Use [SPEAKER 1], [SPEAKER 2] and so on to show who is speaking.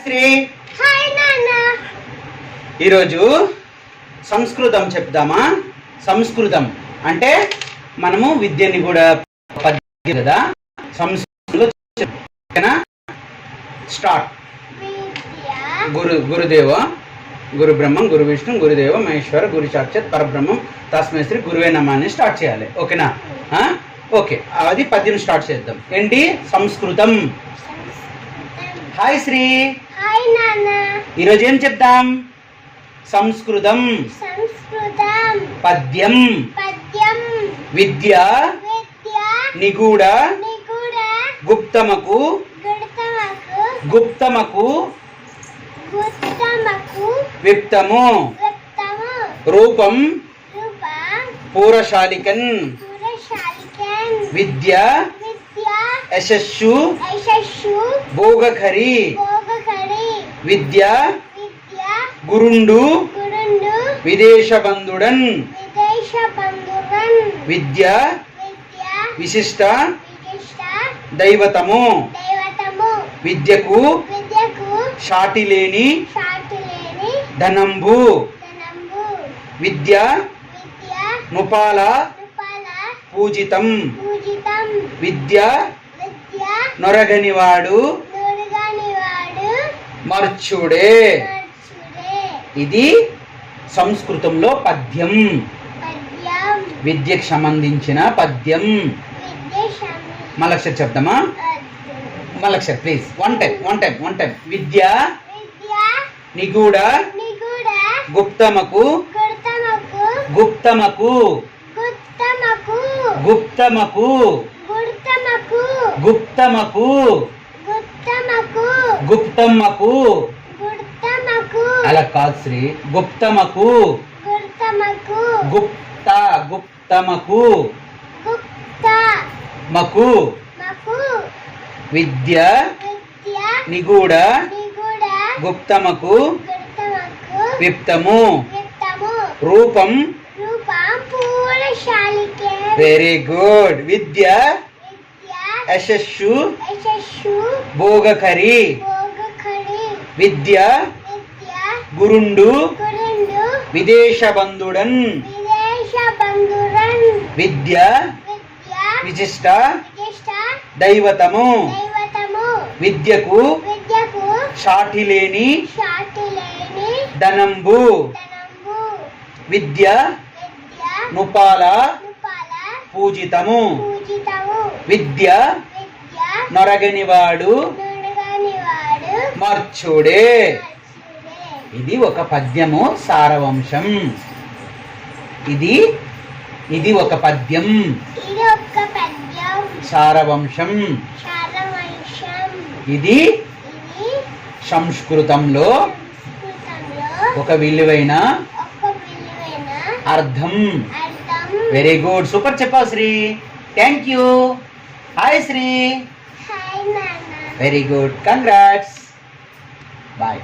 [SPEAKER 1] Shri.
[SPEAKER 2] Hi నాన్న.
[SPEAKER 1] ఈరోజు సంస్కృతం చెప్దామా? సంస్కృతం అంటే మనము విద్యని కూడా కదా సంస్కృతంలో స్టార్ట్. గురుదేవ గురు బ్రహ్మం గురు విష్ణు గురుదేవ మహేశ్వర గురు సాక్షాత్ పరబ్రహ్మం తస్మై శ్రీ గురువే నమః అని స్టార్ట్ చేయాలి. ఓకేనా? ఓకే, అది పద్యం స్టార్ట్ చేద్దాం. ఏంటి? సంస్కృతం. హాయ్ శ్రీ.
[SPEAKER 2] హాయ్ నాన్న.
[SPEAKER 1] ఈరోజు ఏం చెప్దాం? సంస్కృతం.
[SPEAKER 2] సంస్కృతం.
[SPEAKER 1] పద్యం.
[SPEAKER 2] పద్యం.
[SPEAKER 1] విద్య.
[SPEAKER 2] విద్య.
[SPEAKER 1] నిగూఢ.
[SPEAKER 2] నిగూఢ.
[SPEAKER 1] గుప్తమకు.
[SPEAKER 2] గుప్తమకు.
[SPEAKER 1] గుప్తమకు.
[SPEAKER 2] గుప్తమకు.
[SPEAKER 1] విప్తము.
[SPEAKER 2] విప్తము.
[SPEAKER 1] రూపం.
[SPEAKER 2] రూపం.
[SPEAKER 1] పూరశాలికన్.
[SPEAKER 2] పూరశాలికన్.
[SPEAKER 1] విద్య.
[SPEAKER 2] విద్య.
[SPEAKER 1] యశస్సు.
[SPEAKER 2] యశస్సు.
[SPEAKER 1] భోగకరి.
[SPEAKER 2] భోగకరి.
[SPEAKER 1] విద్య.
[SPEAKER 2] విద్య.
[SPEAKER 1] గురుండు.
[SPEAKER 2] గురుండు.
[SPEAKER 1] విదేశబంధుడన్.
[SPEAKER 2] విదేశబంధుడన్.
[SPEAKER 1] విద్య.
[SPEAKER 2] విద్య.
[SPEAKER 1] విశిష్ట.
[SPEAKER 2] విశిష్ట.
[SPEAKER 1] దైవతము.
[SPEAKER 2] దైవతము.
[SPEAKER 1] విద్యకు.
[SPEAKER 2] విద్యకు.
[SPEAKER 1] సాటిలేని.
[SPEAKER 2] సాటిలేని.
[SPEAKER 1] ధనంబు.
[SPEAKER 2] ధనంబు.
[SPEAKER 1] విద్య.
[SPEAKER 2] విద్య.
[SPEAKER 1] నృపాల.
[SPEAKER 2] నృపాల.
[SPEAKER 1] పూజితం.
[SPEAKER 2] పూజితం.
[SPEAKER 1] విద్య.
[SPEAKER 2] విద్య.
[SPEAKER 1] నొరగనివాడు.
[SPEAKER 2] నొరగనివాడు.
[SPEAKER 1] మర్చుడే.
[SPEAKER 2] మర్చుడే.
[SPEAKER 1] ఇది సంస్కృతంలో పద్యం.
[SPEAKER 2] పద్యం.
[SPEAKER 1] విద్యకు సంబంధించిన పద్యం.
[SPEAKER 2] విద్య
[SPEAKER 1] మలక్షర్ చెప్దామా? మలక్షర్ ప్లీజ్. One time. విద్య.
[SPEAKER 2] విద్య.
[SPEAKER 1] నిగూఢ.
[SPEAKER 2] నిగూఢ.
[SPEAKER 1] గుప్తమకు.
[SPEAKER 2] గుప్తమకు.
[SPEAKER 1] గుప్తమకు.
[SPEAKER 2] గుప్తమకు.
[SPEAKER 1] గుప్తమకు.
[SPEAKER 2] గుప్తమకు.
[SPEAKER 1] గుప్తమకు.
[SPEAKER 2] గుప్తమకు.
[SPEAKER 1] గుప్తమ్మకు.
[SPEAKER 2] గుప్తమకు.
[SPEAKER 1] అలా కాదు శ్రీ. గుప్తమకు.
[SPEAKER 2] గుప్తమకు.
[SPEAKER 1] గుప్తమకు.
[SPEAKER 2] గుప్త.
[SPEAKER 1] మకు.
[SPEAKER 2] మకు.
[SPEAKER 1] విద్య.
[SPEAKER 2] విద్య.
[SPEAKER 1] నిగూఢ.
[SPEAKER 2] నిగూఢ.
[SPEAKER 1] గుప్తమకు.
[SPEAKER 2] గుప్తమకు.
[SPEAKER 1] విప్తము.
[SPEAKER 2] విప్తము.
[SPEAKER 1] రూపం.
[SPEAKER 2] రూపం. పూరశాలికన్.
[SPEAKER 1] Very good. విద్య.
[SPEAKER 2] విద్య.
[SPEAKER 1] యశస్సు.
[SPEAKER 2] యశస్సు.
[SPEAKER 1] భోగకరి.
[SPEAKER 2] భోగకరి.
[SPEAKER 1] విద్య.
[SPEAKER 2] విద్య.
[SPEAKER 1] గురుండు.
[SPEAKER 2] గురుండు.
[SPEAKER 1] విదేశబంధుడన్.
[SPEAKER 2] విదేశబంధుడన్.
[SPEAKER 1] విద్య.
[SPEAKER 2] విద్య.
[SPEAKER 1] విశిష్ట.
[SPEAKER 2] విశిష్ట.
[SPEAKER 1] దైవతము.
[SPEAKER 2] దైవతము.
[SPEAKER 1] విద్యకు.
[SPEAKER 2] విద్యకు.
[SPEAKER 1] సాటిలేని.
[SPEAKER 2] సాటిలేని.
[SPEAKER 1] ధనంబు.
[SPEAKER 2] ధనంబు.
[SPEAKER 1] విద్య.
[SPEAKER 2] విద్య.
[SPEAKER 1] నృపాల.
[SPEAKER 2] నృపాల.
[SPEAKER 1] పూజితము.
[SPEAKER 2] పూజితము.
[SPEAKER 1] విద్య.
[SPEAKER 2] విద్య.
[SPEAKER 1] నొరగనివాడు.
[SPEAKER 2] నొరగనివాడు.
[SPEAKER 1] మర్చుడే.
[SPEAKER 2] మర్చుడే.
[SPEAKER 1] ఇది ఒక పద్యము సారవంశం. ఇది ఒక పద్యం
[SPEAKER 2] ఇది ఒక పద్యం
[SPEAKER 1] సారవంశం.
[SPEAKER 2] సారవంశం.
[SPEAKER 1] ఇది
[SPEAKER 2] ఇది
[SPEAKER 1] సంస్కృతంలో
[SPEAKER 2] సంస్కృతంలో
[SPEAKER 1] ఒక విలువైన అర్థం.
[SPEAKER 2] అర్థం.
[SPEAKER 1] Very good. సూపర్ చెప్పావు Sri. Thank you. Hi Sri.
[SPEAKER 2] Hi నాన్న.
[SPEAKER 1] Very good. కంగ్రాట్స్. బాయ్.